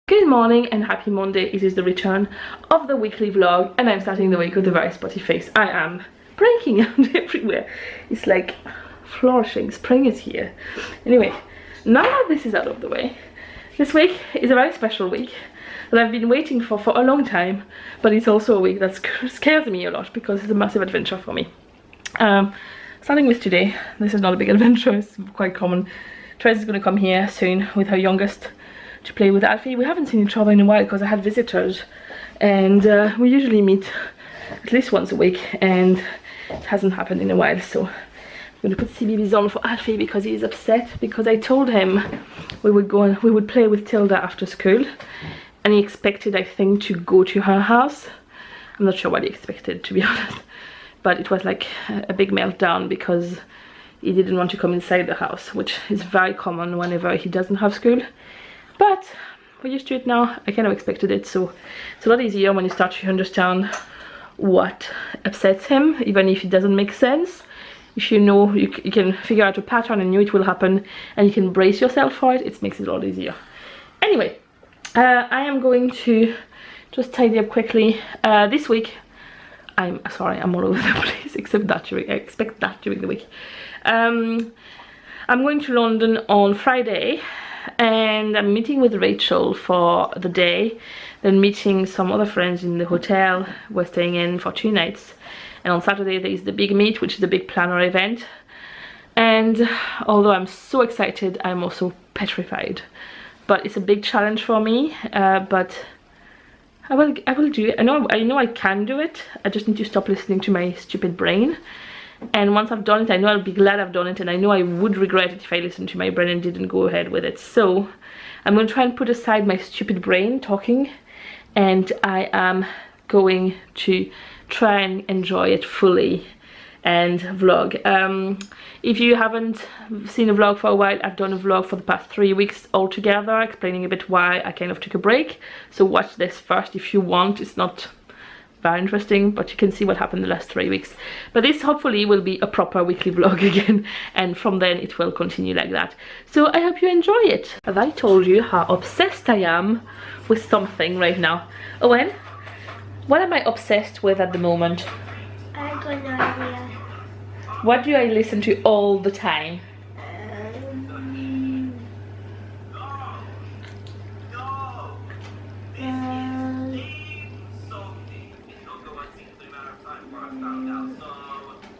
Good morning and happy Monday. It is the return of the weekly vlog and I'm starting the week with a very spotty face. I am breaking out everywhere. It's like flourishing. Spring is here. Anyway, now that this is out of the way, this week is a very special week that I've been waiting for a long time, but it's also a week that scares me a lot because it's a massive adventure for me. Starting with today, this is not a big adventure, it's quite common. Trace is going to come here soon with her youngest to play with Alfie. We haven't seen each other in a while because I had visitors, and we usually meet at least once a week, and it hasn't happened in a while, so I'm going to put CBeebies on for Alfie because he's upset because I told him we would play with Tilda after school, and he expected, I think, to go to her house. I'm not sure what he expected, to be honest, but it was like a big meltdown because he didn't want to come inside the house, which is very common whenever he doesn't have school. But we're used to it now. I kind of expected it, so it's a lot easier when you start to understand what upsets him, even if it doesn't make sense. If you know, you can figure out a pattern and knew it will happen, and you can brace yourself for it, it makes it a lot easier. Anyway, I am going to just tidy up quickly. This week, I'm sorry, I'm all over the place, except that I expect that during the week. I'm going to London on Friday, and I'm meeting with Rachel for the day, then meeting some other friends in the hotel we're staying in for 2 nights, and on Saturday there is the big meet, which is a big planner event. And although I'm so excited, I'm also petrified, but it's a big challenge for me, but I will do it. I know I can do it. I just need to stop listening to my stupid brain. And once I've done it, I know I'll be glad I've done it, and I know I would regret it if I listened to my brain and didn't go ahead with it. So I'm going to try and put aside my stupid brain talking, and I am going to try and enjoy it fully and vlog. If you haven't seen a vlog for a while, I've done a vlog for the past 3 weeks altogether, explaining a bit why I kind of took a break. So watch this first if you want. It's not very interesting, but you can see what happened the last 3 weeks. But this hopefully will be a proper weekly vlog again, and from then it will continue like that. So I hope you enjoy it. Have I told you how obsessed I am with something right now? Owen, what am I obsessed with at the moment? I got no idea. What do I listen to all the time?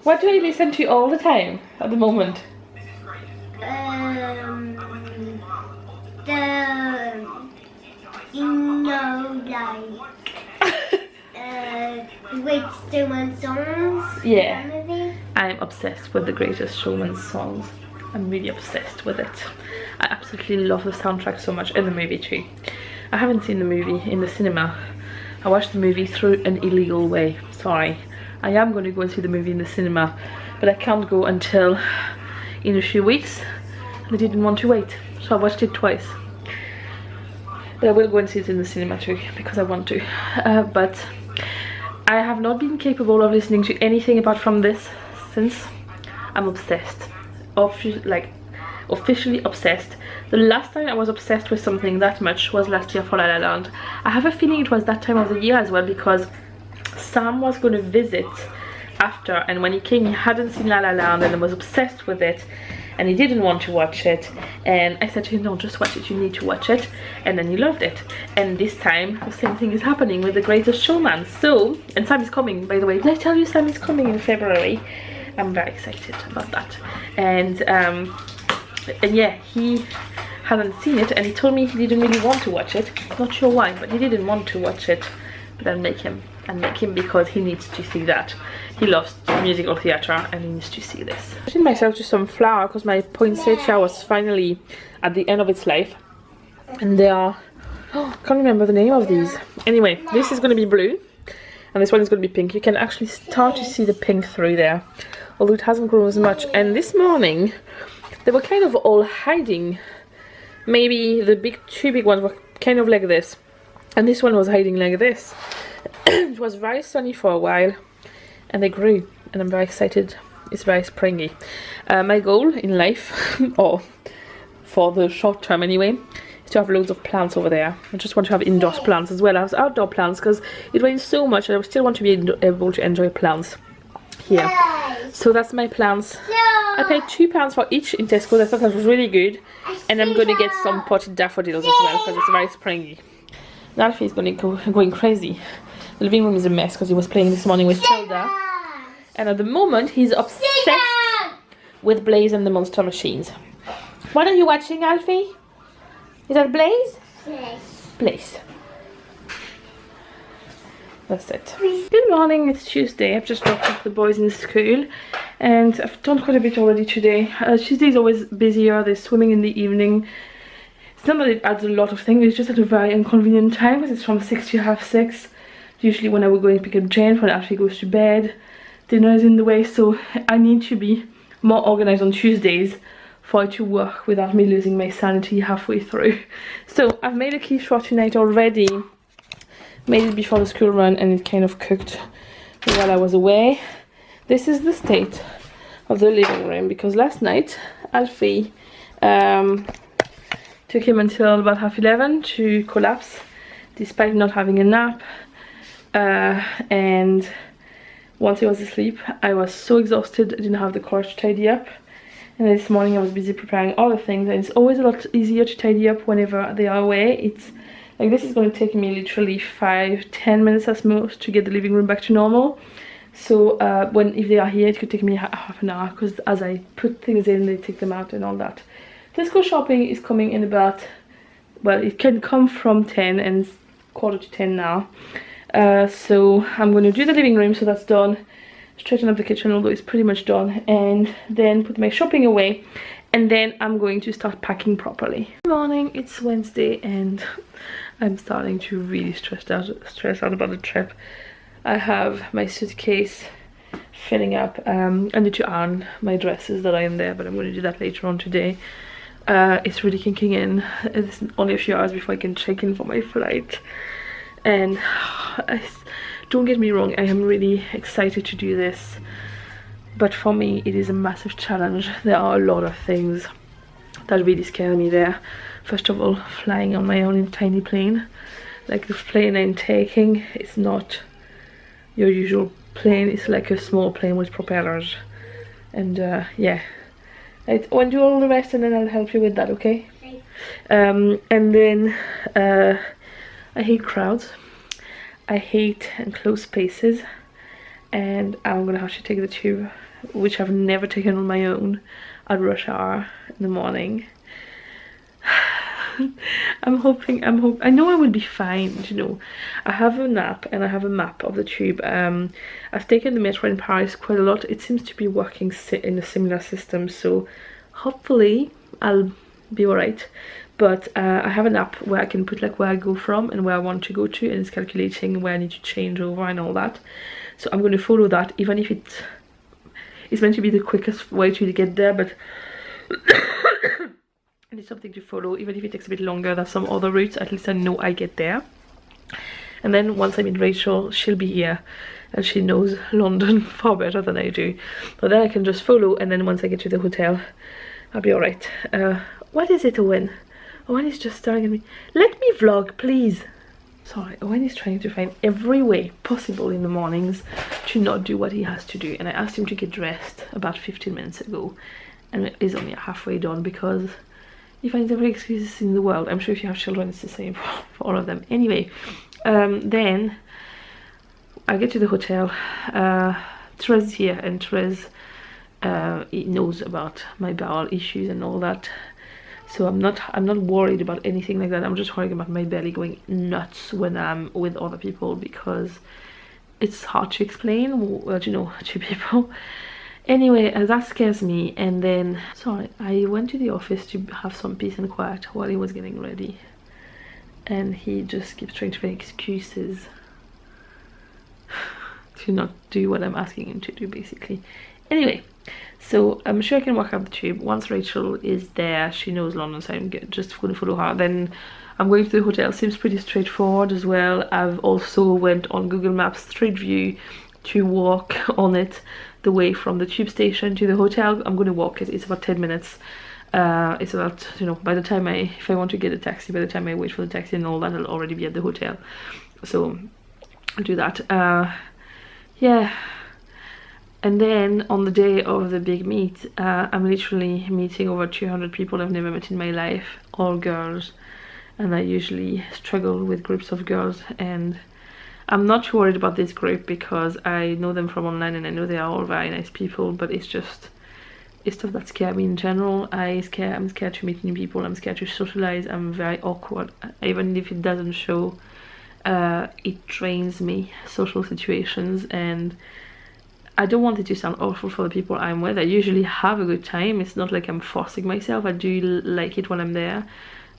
What do I listen to all the time at the moment? The Greatest Showman songs. Yeah, I'm obsessed with the Greatest Showman songs. I'm really obsessed with it. I absolutely love the soundtrack so much, and the movie too. I haven't seen the movie in the cinema. I watched the movie through an illegal way. Sorry. I am going to go and see the movie in the cinema, but I can't go until in a few weeks, and I didn't want to wait, so I watched it twice. But I will go and see it in the cinema too, because I want to. But I have not been capable of listening to anything apart from this since I'm obsessed. Officially obsessed. The last time I was obsessed with something that much was last year for La La Land. I have a feeling it was that time of the year as well, because Sam was going to visit after, and when he came he hadn't seen La La Land and I was obsessed with it, and he didn't want to watch it, and I said to him, no, just watch it, you need to watch it, and then he loved it. And this time the same thing is happening with The Greatest Showman. So, and Sam is coming, by the way. Did I tell you Sam is coming in February? I'm very excited about that. And yeah, he hadn't seen it, and he told me he didn't really want to watch it. Not sure why, but he didn't want to watch it. But I'll make him because he needs to see that. He loves musical theatre and he needs to see this. I treated myself to some flour because my poinsettia was finally at the end of its life, and they are, I can't remember the name of these. Anyway, this is going to be blue and this one is going to be pink. You can actually start to see the pink through there, although it hasn't grown as much. And this morning they were kind of all hiding. Maybe the two big ones were kind of like this, and this one was hiding like this. It was very sunny for a while and they grew, and I'm very excited. It's very springy. My goal in life, or for the short term anyway, to have loads of plants over there. I just want to have indoor plants as well as outdoor plants because it rains so much and I still want to be able to enjoy plants here. So that's my plants. I paid £2 for each in Tesco. I thought that was really good. And I'm going to get some potted daffodils as well because it's very springy. Alfie is going crazy. The living room is a mess because he was playing this morning with Tilda. And at the moment he's obsessed with Blaze and the Monster Machines. What are you watching, Alfie? Is that Blaze? Yes. Blaze. That's it. Good morning, it's Tuesday. I've just dropped off the boys in school and I've done quite a bit already today. Tuesday is always busier, there's swimming in the evening. It's not that it adds a lot of things, it's just at a very inconvenient time because it's from 6 to half 6. Usually when I would go and pick up Jane when Ashley goes to bed, dinner is in the way, so I need to be more organized on Tuesdays for it to work without me losing my sanity halfway through. So I've made a quiche tonight already. Made it before the school run and it kind of cooked while I was away. This is the state of the living room because last night Alfie took him until about 11:30 to collapse despite not having a nap, and once he was asleep I was so exhausted I didn't have the courage to tidy up, and this morning I was busy preparing other things, and it's always a lot easier to tidy up whenever they are away. It's like this is going to take me literally 5-10 minutes at most to get the living room back to normal. So if they are here it could take me half an hour because as I put things in they take them out and all that. Tesco shopping is coming in about, well, it can come from 10 and it's 9:45 now. So I'm going to do the living room, so that's done. Straighten up the kitchen, although it's pretty much done, and then put my shopping away, and then I'm going to start packing properly. Good morning, it's Wednesday and I'm starting to really stress out about the trip. I have my suitcase filling up. I need to iron my dresses that are in there, but I'm going to do that later on today. It's really kicking in. It's only a few hours before I can check in for my flight, and don't get me wrong, I am really excited to do this, but for me it is a massive challenge. There are a lot of things that really scare me there. First of all, flying on my own in a tiny plane. Like the plane I'm taking, it's not your usual plane, it's like a small plane with propellers, and yeah, I want to do all the rest and then I'll help you with that, okay? And then I hate crowds, I hate enclosed spaces, and I'm gonna have to take the tube, which I've never taken on my own, at rush hour in the morning. I know I will be fine, you know. I have an app and I have a map of the tube. I've taken the metro in Paris quite a lot. It seems to be working in a similar system, so hopefully I'll be alright. But I have an app where I can put like where I go from and where I want to go to, and it's calculating where I need to change over and all that. So I'm going to follow that, even if it's meant to be the quickest way to get there, but it's something to follow. Even if it takes a bit longer than some other routes, at least I know I get there. And then once I meet Rachel, she'll be here and she knows London far better than I do, but then I can just follow, and then once I get to the hotel I'll be alright. What is it, Owen? Owen is just staring at me. Let me vlog, please. Sorry, Owen is trying to find every way possible in the mornings to not do what he has to do, and I asked him to get dressed about 15 minutes ago and it is only halfway done because he finds every excuse in the world. I'm sure if you have children it's the same for all of them. Anyway, then I get to the hotel. Therese is here, and Therese he knows about my bowel issues and all that, so I'm not worried about anything like that. I'm just worried about my belly going nuts when I'm with other people, because it's hard to explain, you know, to people. Anyway, that scares me. And then, sorry, I went to the office to have some peace and quiet while he was getting ready, and he just keeps trying to make excuses to not do what I'm asking him to do, basically. Anyway, so I'm sure I can work out the tube. Once Rachel is there, she knows London, so I'm just going to follow her. Then I'm going to the hotel. Seems pretty straightforward as well. I've also went on Google Maps Street View to walk on it the way from the tube station to the hotel. I'm going to walk it. It's about 10 minutes. It's about, you know, by the time if I want to get a taxi, by the time I wait for the taxi and all that, I'll already be at the hotel. So I'll do that. Yeah. And then on the day of the big meet, I'm literally meeting over 200 people I've never met in my life, all girls. And I usually struggle with groups of girls, and I'm not too worried about this group because I know them from online and I know they are all very nice people, but it's stuff that scares me in general. I'm scared to meet new people, I'm scared to socialize, I'm very awkward. Even if it doesn't show, it drains me, social situations, and I don't want it to sound awful for the people I'm with. I usually have a good time, it's not like I'm forcing myself, I do like it when I'm there,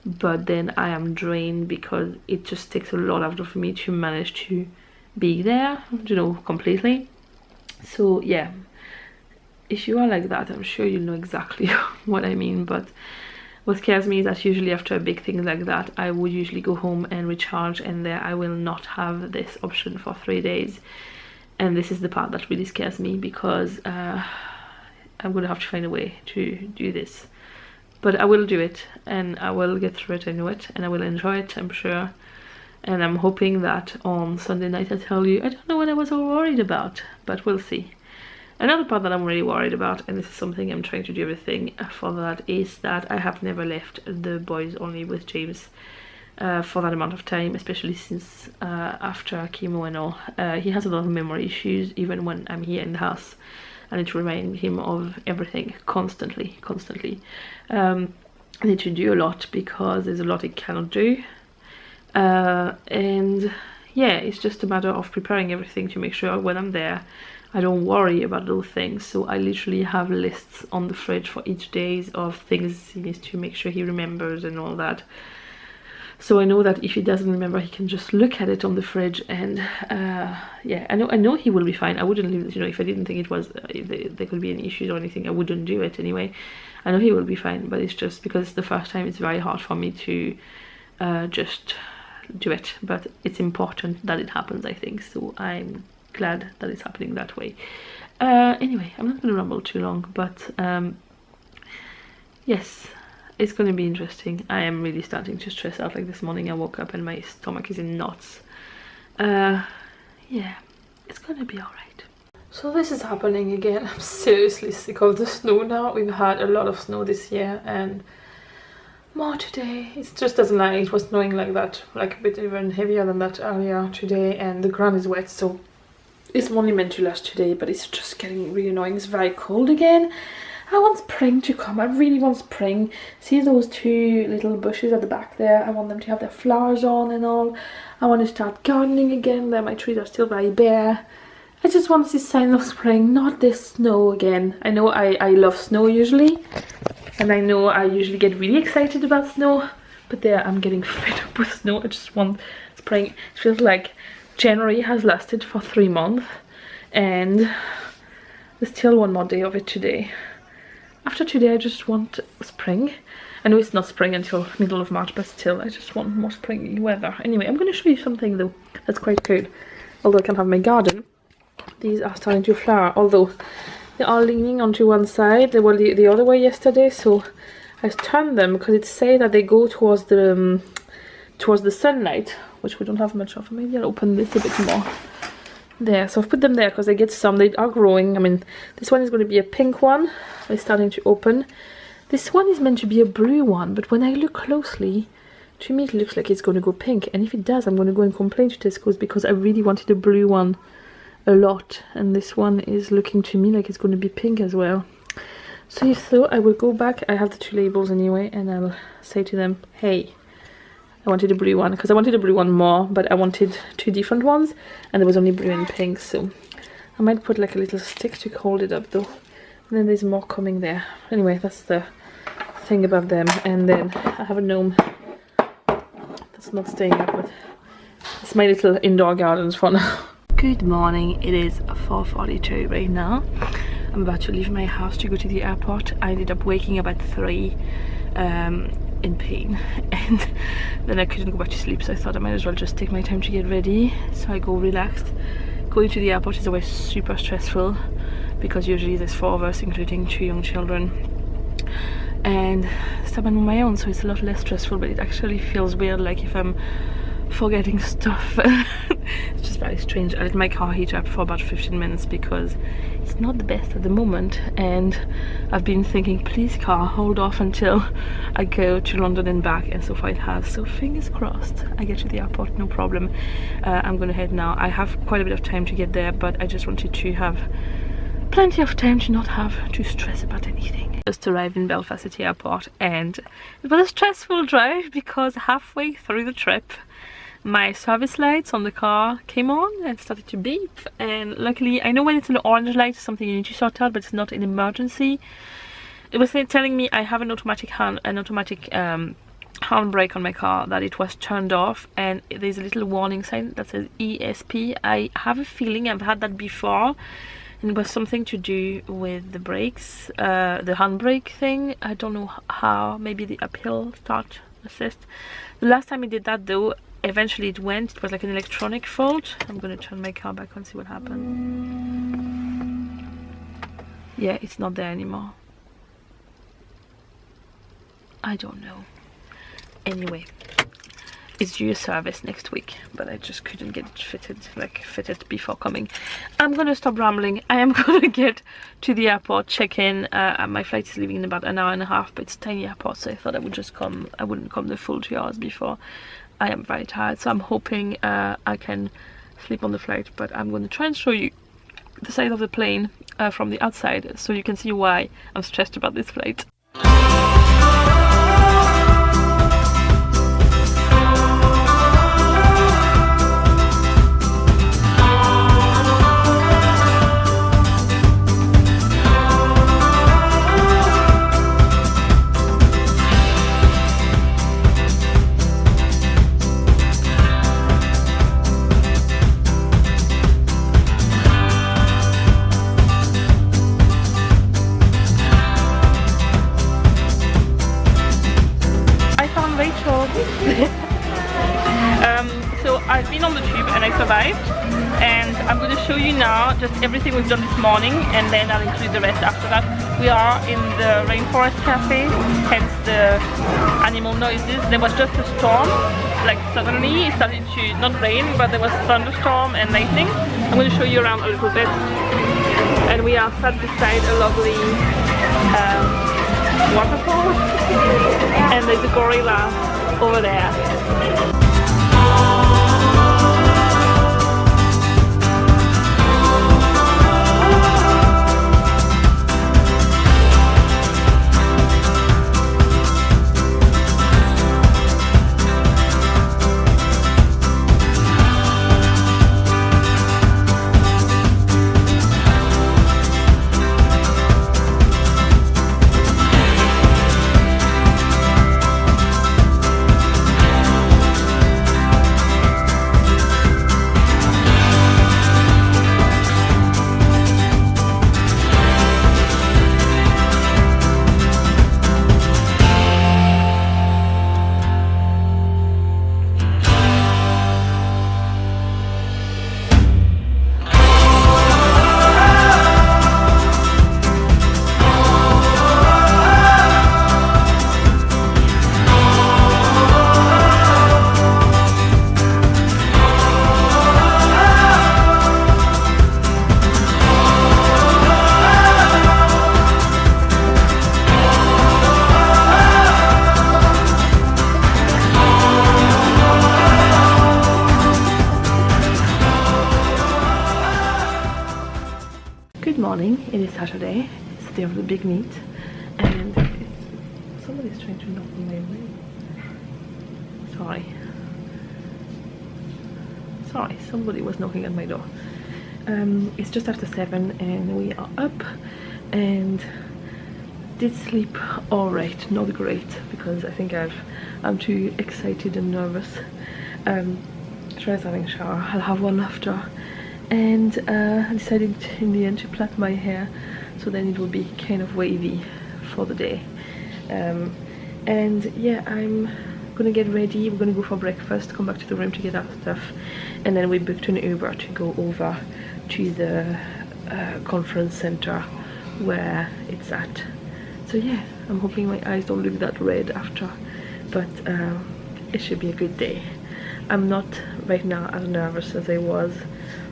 but then I am drained because it just takes a lot out of me to manage to be there, you know, completely. So yeah, if you are like that, I'm sure you know exactly what I mean. But what scares me is that usually after a big thing like that, I would usually go home and recharge, and there I will not have this option for 3 days. And this is the part that really scares me, because I'm gonna have to find a way to do this. But I will do it, and I will get through it, I know it, and I will enjoy it, I'm sure. And I'm hoping that on Sunday night I tell you, I don't know what I was all worried about, but we'll see. Another part that I'm really worried about, and this is something I'm trying to do everything for that, is that I have never left the boys only with James for that amount of time, especially since after chemo and all. He has a lot of memory issues, even when I'm here in the house. I need to remind him of everything constantly. I need to do a lot because there's a lot he cannot do. And yeah, it's just a matter of preparing everything to make sure when I'm there I don't worry about those things. So I literally have lists on the fridge for each day of things he needs to make sure he remembers and all that. So I know that if he doesn't remember, he can just look at it on the fridge, and yeah, I know he will be fine. I wouldn't leave, you know, if I didn't think it was if there could be any issues or anything, I wouldn't do it anyway. I know he will be fine, but it's just because it's the first time, it's very hard for me to just do it. But it's important that it happens, I think. So I'm glad that it's happening that way. Anyway, I'm not going to ramble too long, but yes. It's going to be interesting. I am really starting to stress out. Like this morning I woke up and my stomach is in knots. Yeah, it's going to be alright. So this is happening again. I'm seriously sick of the snow now. We've had a lot of snow this year, and more today. It just doesn't like it was snowing like that, like a bit even heavier than that earlier today, and the ground is wet, so it's only meant to last today, but it's just getting really annoying. It's very cold again. I want spring to come. I really want spring. See those two little bushes at the back there? I want them to have their flowers on and all. I want to start gardening again. There, my trees are still very bare. I just want to see signs of spring, not this snow again. I know I love snow usually, and I know I usually get really excited about snow, but there I'm getting fed up with snow. I just want spring. It feels like January has lasted for 3 months, and there's still one more day of it today. After today I just want spring. I know it's not spring until middle of March, but still I just want more springy weather. Anyway, I'm going to show you something though that's quite good. Although I can have my garden, these are starting to flower, although they are leaning onto one side. They were the other way yesterday, so I turned them because it says that they go towards the sunlight, which we don't have much of. Maybe I'll open this a bit more. There, so I've put them there because I get some. They are growing. I mean, this one is going to be a pink one. It's starting to open. This one is meant to be a blue one, but when I look closely, to me it looks like it's going to go pink. And if it does, I'm going to go and complain to Tesco's because I really wanted a blue one a lot, and this one is looking to me like it's going to be pink as well. So if so, I will go back. I have the 2 labels anyway, and I'll say to them, hey, I wanted a blue one because I wanted a blue one more, but I wanted 2 different ones, and there was only blue and pink. So I might put like a little stick to hold it up though, and then there's more coming there. Anyway, that's the thing about them. And then I have a gnome that's not staying up, but it's my little indoor gardens for now. Good morning. It is 4:42 right now. I'm about to leave my house to go to the airport. I ended up waking up at 3 in pain, and then I couldn't go back to sleep, so I thought I might as well just take my time to get ready. So I go relaxed. Going to the airport is always super stressful because usually there's 4 of us, including 2 young children, and stop on my own, so it's a lot less stressful, but it actually feels weird, like if I'm forgetting stuff. It's just very strange. I let my car heat up for about 15 minutes because it's not the best at the moment, and I've been thinking, please car, hold off until I go to London and back, and so far it has. So fingers crossed I get to the airport, no problem. I'm gonna head now. I have quite a bit of time to get there, but I just wanted to have plenty of time to not have to stress about anything. Just arrived in Belfast City Airport, and it was a stressful drive because halfway through the trip my service lights on the car came on and started to beep, and luckily, I know when it's an orange light it's something you need to sort out, but it's not an emergency. It was telling me I have an automatic handbrake on my car, that it was turned off, and there's a little warning sign that says ESP. I have a feeling I've had that before, and it was something to do with the brakes, the handbrake thing. I don't know how, maybe the uphill start assist. The last time it did that though, eventually it went. It was like an electronic fault. I'm gonna turn my car back and see what happened. Yeah, it's not there anymore. I don't know. Anyway, it's due a service next week, but I just couldn't get it fitted before coming. I'm gonna stop rambling. I am gonna get to the airport, check in. My flight is leaving in about an hour and a half, but it's a tiny airport, so I thought I would just come. I wouldn't come the full 2 hours before. I am very tired, so I'm hoping I can sleep on the flight, but I'm going to try and show you the side of the plane from the outside, so you can see why I'm stressed about this flight. So I've been on the tube and I survived, and I'm going to show you now just everything we've done this morning, and then I'll include the rest after that. We are in the Rainforest Cafe, hence the animal noises. There was just a storm, like suddenly it started to not rain, but there was thunderstorm and lightning. I'm going to show you around a little bit, and we are sat beside a lovely waterfall, and there's a gorilla over there. Good morning, it is Saturday, it's the day of the big meet, and somebody's trying to knock on my way. Sorry, somebody was knocking at my door. It's just after 7 and we are up, and did sleep alright, not great, because I think I'm too excited and nervous. Try's having a shower, I'll have one after. And I decided in the end to plait my hair so then it will be kind of wavy for the day. And yeah, I'm gonna get ready. We're gonna go for breakfast, come back to the room to get our stuff, and then we booked an Uber to go over to the conference center where it's at. So yeah, I'm hoping my eyes don't look that red after, but it should be a good day. I'm not right now as nervous as I was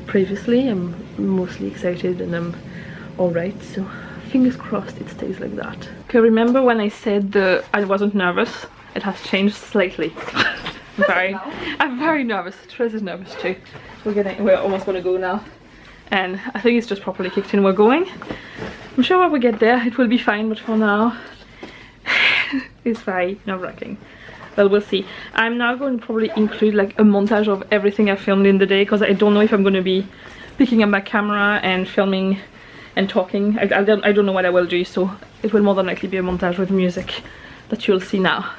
previously. I'm mostly excited and I'm alright, so fingers crossed it stays like that. Okay, remember when I said that I wasn't nervous? It has changed slightly. I'm very nervous. Therese is nervous too. We're almost gonna go now, and I think it's just properly kicked in. We're going. I'm sure when we get there it will be fine, but for now it's very nerve-wracking. Well, we'll see. I'm now going to probably include like a montage of everything I filmed in the day, because I don't know if I'm going to be picking up my camera and filming and talking. I don't know what I will do, so it will more than likely be a montage with music that you'll see now.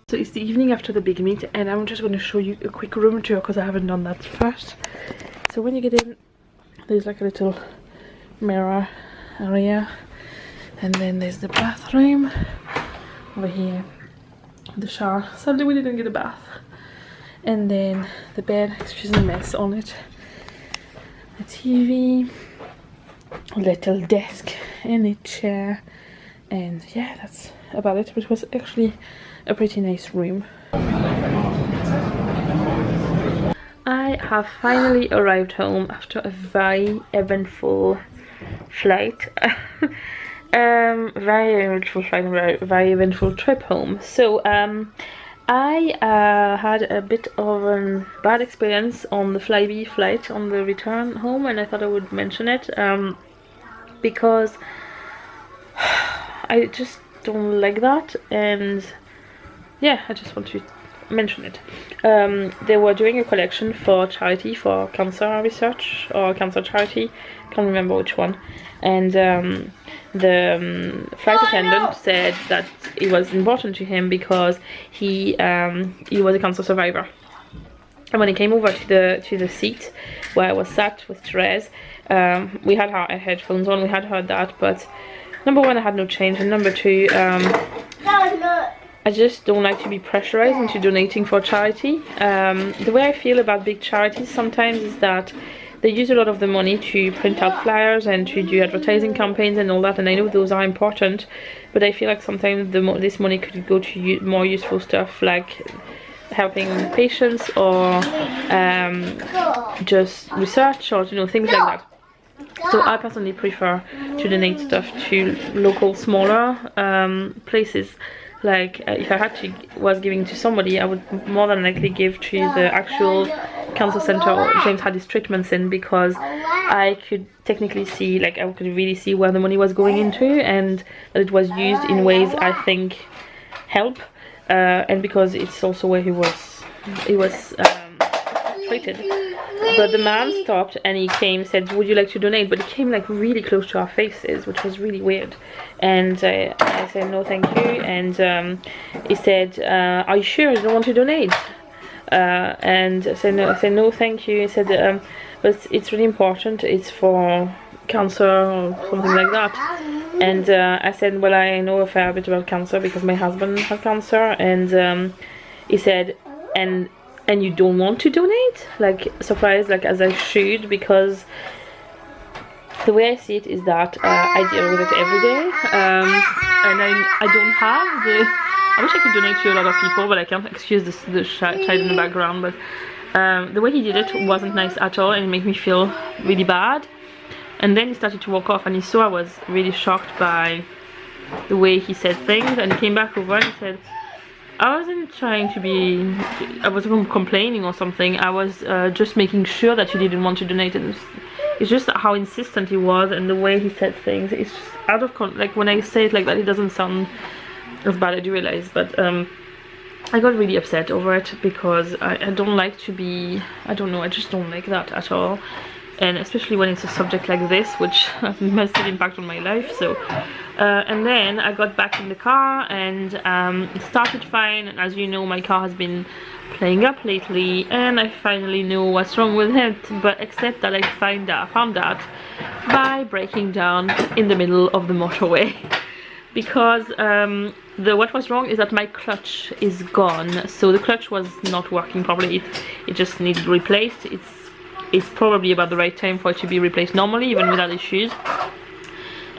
So it's the evening after the big meet, and I'm just going to show you a quick room tour because I haven't done that first. So when you get in, there's like a little mirror area, and then there's the bathroom over here, the shower. Sadly we didn't get a bath. And then the bed, excuse the mess on it, the TV, a little desk and a chair, and yeah, that's about it. But it was actually a pretty nice room. I have finally arrived home after a very eventful flight. Very eventful flight, very eventful trip home. So I had a bit of a bad experience on the Flybe flight on the return home, and I thought I would mention it because I just don't like that, and yeah, I just want to mention it. They were doing a collection for charity, for cancer research or cancer charity, can't remember which one, and the flight attendant said that it was important to him because he was a cancer survivor. And when he came over to the seat where I was sat with Therese, we had our headphones on, we had heard that, but number one, I had no change, and number two, I just don't like to be pressurized into donating for charity. The way I feel about big charities sometimes is that they use a lot of the money to print out flyers and to do advertising campaigns and all that, and I know those are important, but I feel like sometimes this money could go to more useful stuff like helping patients or just research or things like that. So I personally prefer to donate stuff to local smaller places. Like if I was giving to somebody, I would more than likely give to the actual cancer center James had his treatments in, because I could technically see, like I could really see where the money was going into, and that it was used in ways I think help, and because it's also where he was treated. But the man stopped and he said, would you like to donate? But he came like really close to our faces, which was really weird. And I said no thank you, and he said, are you sure you don't want to donate? And I said no thank you. He said, but it's really important, it's for cancer or something like that. And I said, well, I know a fair bit about cancer because my husband had cancer. And he said, and you don't want to donate? Like surprised, like as I should, because the way I see it is that I deal with it every day, and I don't have I wish I could donate to a lot of people, but I can't. Excuse the child in the background, but the way he did it wasn't nice at all, and it made me feel really bad. And then he started to walk off, and he saw I was really shocked by the way he said things, and he came back over and he said, I wasn't trying to be, I wasn't complaining or something, I was just making sure that you didn't want to donate. And it's just how insistent he was and the way he said things. It's just out of like when I say it like that, it doesn't sound as bad, I do realize, but I got really upset over it because I don't like to be, I don't know, I just don't like that at all. And especially when it's a subject like this, which has a massive impact on my life. So and then I got back in the car and it started fine, and as you know, my car has been playing up lately, and I finally know what's wrong with it, but except that I found out by breaking down in the middle of the motorway. Because what was wrong is that my clutch is gone. So the clutch was not working properly, it just needed replaced. It's probably about the right time for it to be replaced normally, even without issues,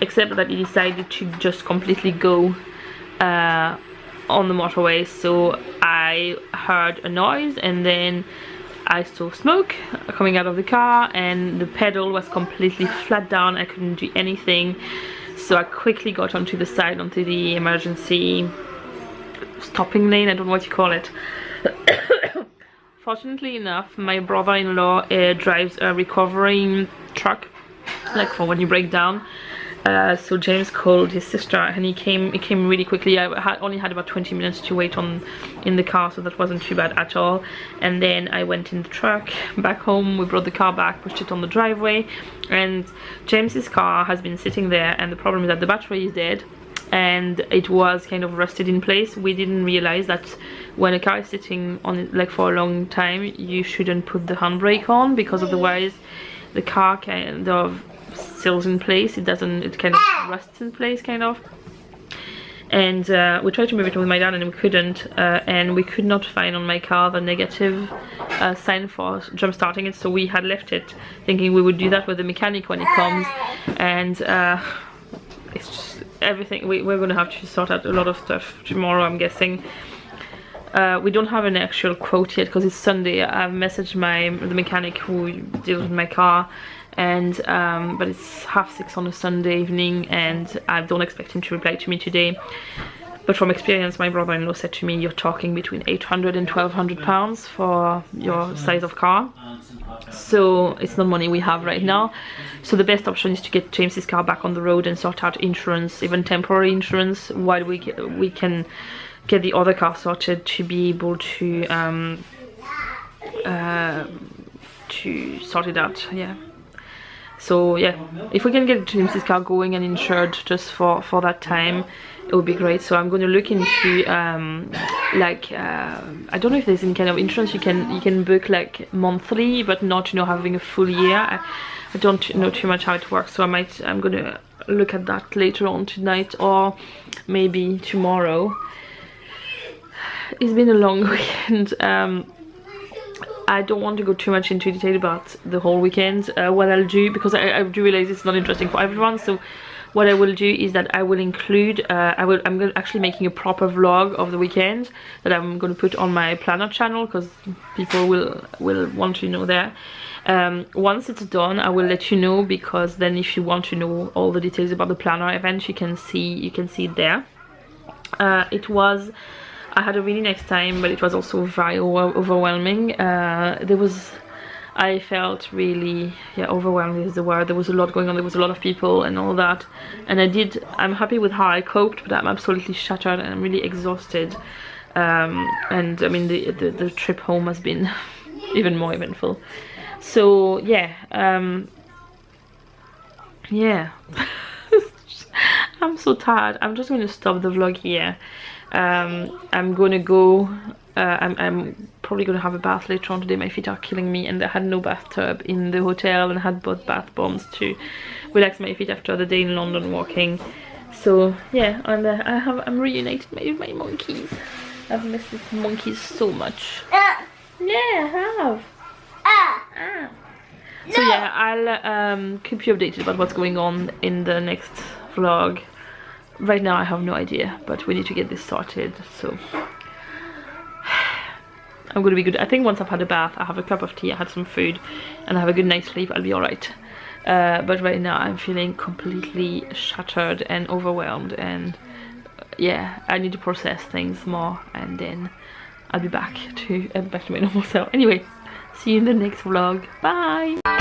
except that he decided to just completely go on the motorway. So I heard a noise, and then I saw smoke coming out of the car, and the pedal was completely flat down. I couldn't do anything, so I quickly got onto the side, onto the emergency stopping lane, I don't know what you call it. Fortunately enough, my brother-in-law drives a recovering truck, like for when you break down. So James called his sister, and he came really quickly. I only had about 20 minutes to wait in the car, so that wasn't too bad at all. And then I went in the truck back home. We brought the car back, pushed it on the driveway, and James's car has been sitting there, and the problem is that the battery is dead and it was kind of rusted in place. We didn't realize that when a car is sitting on it like for a long time, you shouldn't put the handbrake on, because otherwise the car kind of seals in place. It kind of rusts in place kind of. And we tried to move it with my dad and we couldn't, and we could not find on my car the negative sign for jump starting it, so we had left it thinking we would do that with the mechanic when he comes. And it's just everything, we're gonna have to sort out a lot of stuff tomorrow, I'm guessing. We don't have an actual quote yet because it's Sunday. I've messaged the mechanic who deals with my car, and but it's 6:30 on a Sunday evening, and I don't expect him to reply to me today. But from experience, my brother-in-law said to me, you're talking between 800 and 1200 pounds for your size of car. So it's not money we have right now. So the best option is to get James's car back on the road and sort out insurance, even temporary insurance, while we can get the other car sorted to be able to sort it out. Yeah. So yeah, if we can get James's car going and insured just for that time, it would be great. So I'm going to look into I don't know if there's any kind of insurance you can book like monthly, but not, you know, having a full year. I don't know too much how it works, so I'm going to look at that later on tonight or maybe tomorrow. It's been a long weekend. I don't want to go too much into detail about the whole weekend. What I'll do, because I do realize it's not interesting for everyone, so what I will do is that I will include, I'm actually making a proper vlog of the weekend that I'm going to put on my planner channel, because people will want to know that. Once it's done, I will let you know, because then if you want to know all the details about the planner event, you can see it there. I had a really nice time, but it was also very overwhelming. I felt really, overwhelming is the word. There was a lot going on, there was a lot of people and all that. And I'm happy with how I coped, but I'm absolutely shattered and I'm really exhausted. And I mean, the trip home has been even more eventful. So yeah, yeah. I'm so tired. I'm just going to stop the vlog here. I'm gonna go, I'm probably gonna have a bath later on today. My feet are killing me, and I had no bathtub in the hotel and had bought bath bombs to relax my feet after the day in London walking. So yeah, and I'm reunited with my monkeys. I've missed these monkeys so much. Yeah, I have. So yeah, I'll keep you updated about what's going on in the next vlog. right now I have no idea, but we need to get this sorted. So I'm gonna be good. I think once I've had a bath, I have a cup of tea, I had some food, and I have a good night's sleep, I'll be alright. But right now I'm feeling completely shattered and overwhelmed, and yeah, I need to process things more, and then I'll be back to my normal self. Anyway, see you in the next vlog. Bye!